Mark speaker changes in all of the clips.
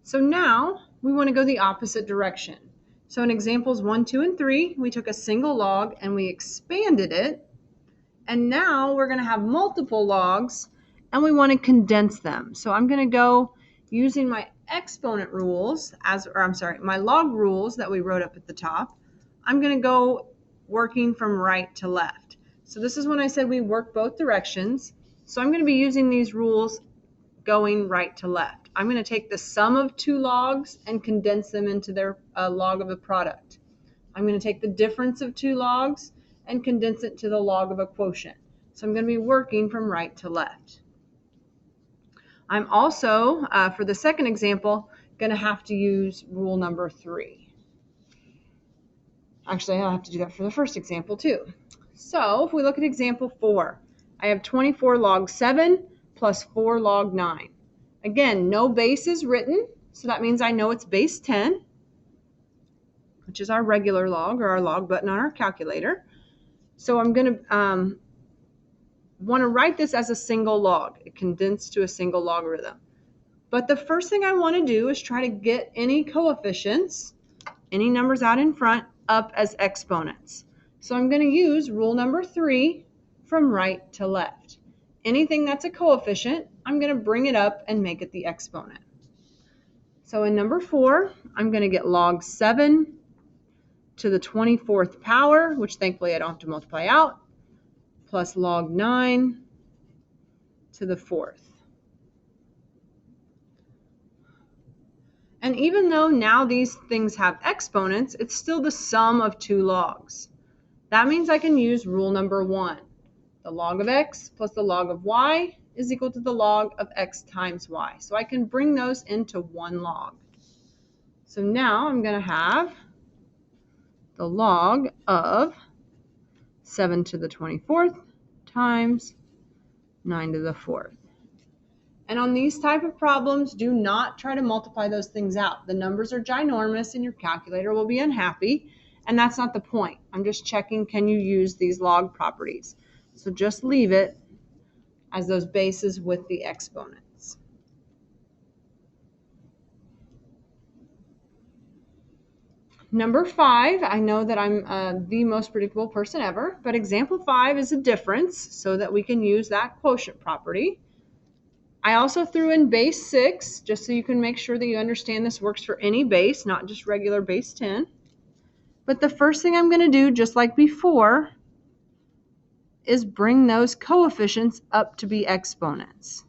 Speaker 1: So now we want to go the opposite direction. So in examples 1, 2, and 3, we took a single log and we expanded it. And now we're going to have multiple logs and we want to condense them. So I'm going to go using my exponent rules, my log rules that we wrote up at the top. I'm going to go working from right to left. So this is when I said we work both directions. So I'm going to be using these rules going right to left. I'm going to take the sum of two logs and condense them into their log of a product. I'm going to take the difference of two logs and condense it to the log of a quotient. So I'm going to be working from right to left. I'm also, for the second example, going to have to use rule number 3. Actually, I'll have to do that for the first example too. So if we look at example 4, I have 24 log 7 plus 4 log 9. Again, no base is written, so that means I know it's base 10, which is our regular log or our log button on our calculator. So I'm going to want to write this as a single log, it condensed to a single logarithm. But the first thing I want to do is try to get any coefficients, any numbers out in front, up as exponents. So I'm going to use rule number 3 from right to left. Anything that's a coefficient, I'm going to bring it up and make it the exponent. So in number 4, I'm going to get log 7 to the 24th power, which thankfully I don't have to multiply out, plus log 9 to the 4th. And even though now these things have exponents, it's still the sum of two logs. That means I can use rule number 1. The log of x plus the log of y is equal to the log of x times y. So I can bring those into one log. So now I'm going to have the log of 7 to the 24th times 9 to the 4th. And on these type of problems, do not try to multiply those things out. The numbers are ginormous and your calculator will be unhappy, and that's not the point. I'm just checking, can you use these log properties? So just leave it as those bases with the exponents. Number 5, I know that I'm the most predictable person ever, but example 5 is a difference so that we can use that quotient property. I also threw in base 6, just so you can make sure that you understand this works for any base, not just regular base 10. But the first thing I'm going to do, just like before, is bring those coefficients up to be exponents.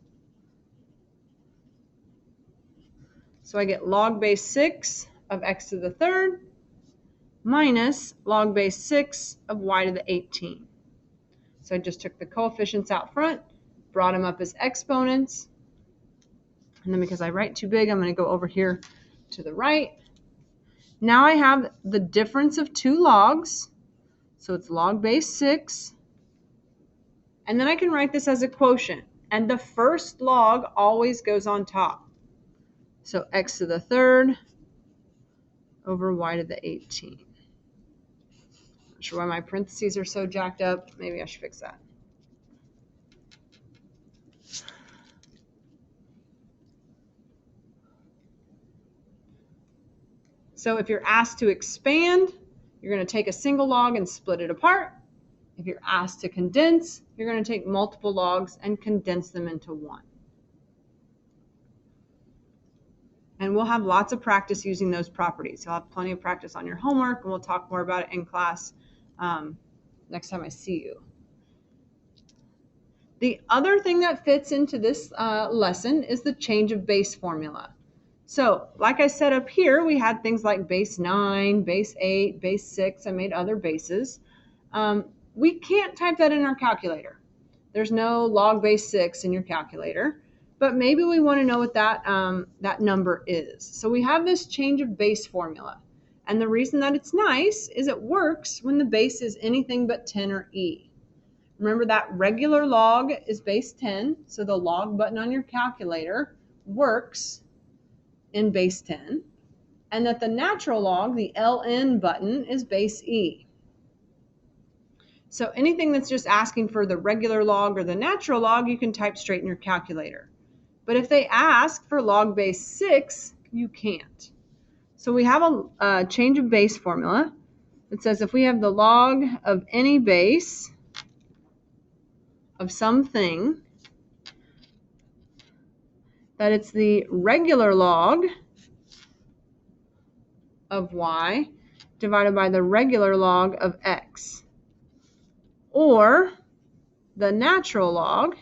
Speaker 1: So I get log base 6 of x to the 3rd minus log base 6 of y to the 18. So I just took the coefficients out front, brought them up as exponents. And then because I write too big, I'm going to go over here to the right. Now I have the difference of two logs. So it's log base 6. And then I can write this as a quotient. And the first log always goes on top. So x to the 3rd over y to the 18. Not sure why my parentheses are so jacked up. Maybe I should fix that. So if you're asked to expand, you're going to take a single log and split it apart. If you're asked to condense, you're going to take multiple logs and condense them into one. And we'll have lots of practice using those properties. You'll have plenty of practice on your homework, and we'll talk more about it in class next time I see you. The other thing that fits into this lesson is the change of base formula. So like I said up here, we had things like base 9, base 8, base 6. I made other bases. We can't type that in our calculator. There's no log base 6 in your calculator, but maybe we want to know what that number is. So we have this change of base formula. And the reason that it's nice is it works when the base is anything but 10 or e. Remember that regular log is base 10, so the log button on your calculator works in base 10, and that the natural log, the ln button, is base e. So anything that's just asking for the regular log or the natural log, you can type straight in your calculator. But if they ask for log base 6, You can't. So we have a change of base formula that says if we have the log of any base of something, that it's the regular log of y divided by the regular log of x, or the natural log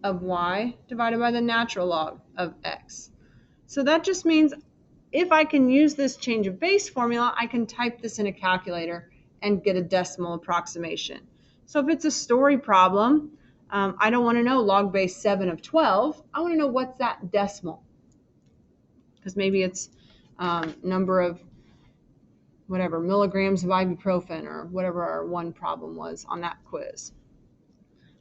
Speaker 1: of y divided by the natural log of x. So that just means if I can use this change of base formula, I can type this in a calculator and get a decimal approximation. So if it's a story problem, I don't want to know log base 7 of 12. I want to know what's that decimal. Because maybe it's number of whatever, milligrams of ibuprofen or whatever our one problem was on that quiz.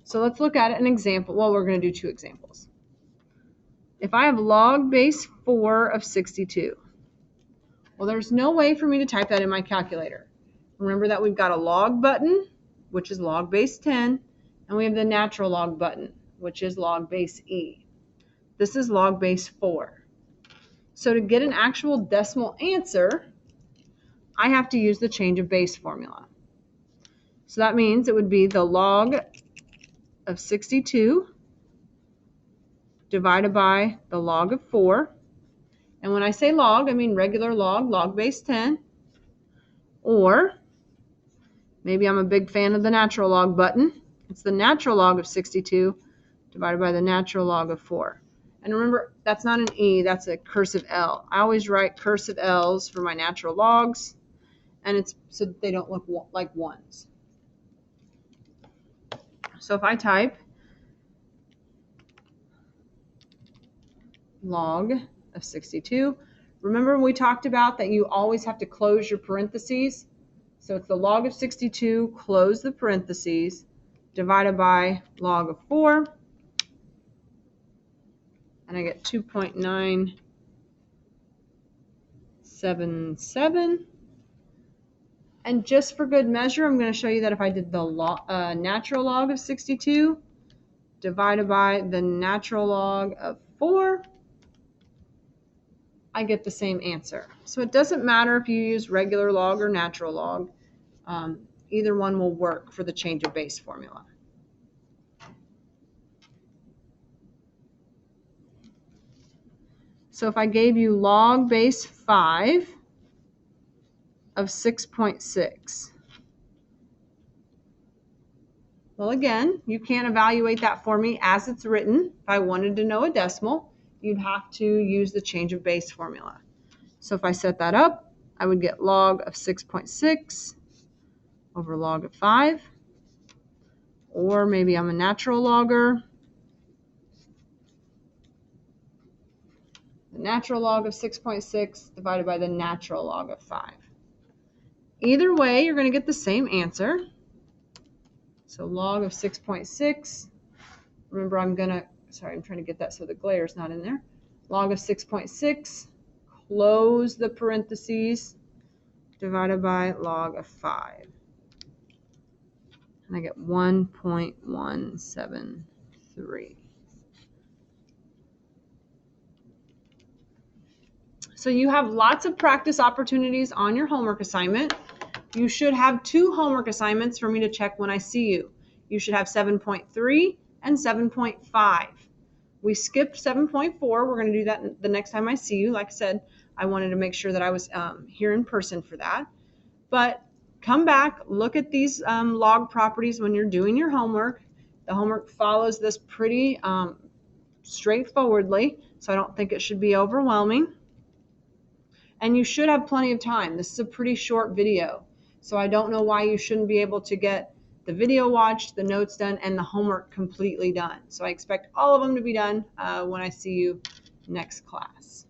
Speaker 1: So let's look at an example. Well, we're going to do two examples. If I have log base 4 of 62, well, there's no way for me to type that in my calculator. Remember that we've got a log button, which is log base 10, and we have the natural log button, which is log base e. This is log base 4. So to get an actual decimal answer, I have to use the change of base formula. So that means it would be the log of 62 divided by the log of 4. And when I say log, I mean regular log, log base 10. Or maybe I'm a big fan of the natural log button. It's the natural log of 62 divided by the natural log of 4. And remember, that's not an E, that's a cursive L. I always write cursive L's for my natural logs, and it's so that they don't look like ones. So if I type log of 62, remember we talked about that you always have to close your parentheses. So it's the log of 62, close the parentheses, divided by log of 4, and I get 2.977. And just for good measure, I'm going to show you that if I did the natural log of 62 divided by the natural log of 4, I get the same answer. So it doesn't matter if you use regular log or natural log. Either one will work for the change of base formula. So if I gave you log base 5 of 6.6, well, again, you can't evaluate that for me as it's written. If I wanted to know a decimal, you'd have to use the change of base formula. So if I set that up, I would get log of 6.6 over log of 5. Or maybe I'm a natural logger. The natural log of 6.6 divided by the natural log of 5. Either way, you're going to get the same answer. So log of 6.6, remember I'm trying to get that so the glare is not in there. Log of 6.6, close the parentheses, divided by log of 5. And I get 1.173. So you have lots of practice opportunities on your homework assignment. You should have 2 homework assignments for me to check when I see you. You should have 7.3 and 7.5. We skipped 7.4. We're going to do that the next time I see you. Like I said, I wanted to make sure that I was here in person for that. But come back, look at these log properties when you're doing your homework. The homework follows this pretty straightforwardly, so I don't think it should be overwhelming. And you should have plenty of time. This is a pretty short video, so I don't know why you shouldn't be able to get the video watched, the notes done, and the homework completely done. So I expect all of them to be done when I see you next class.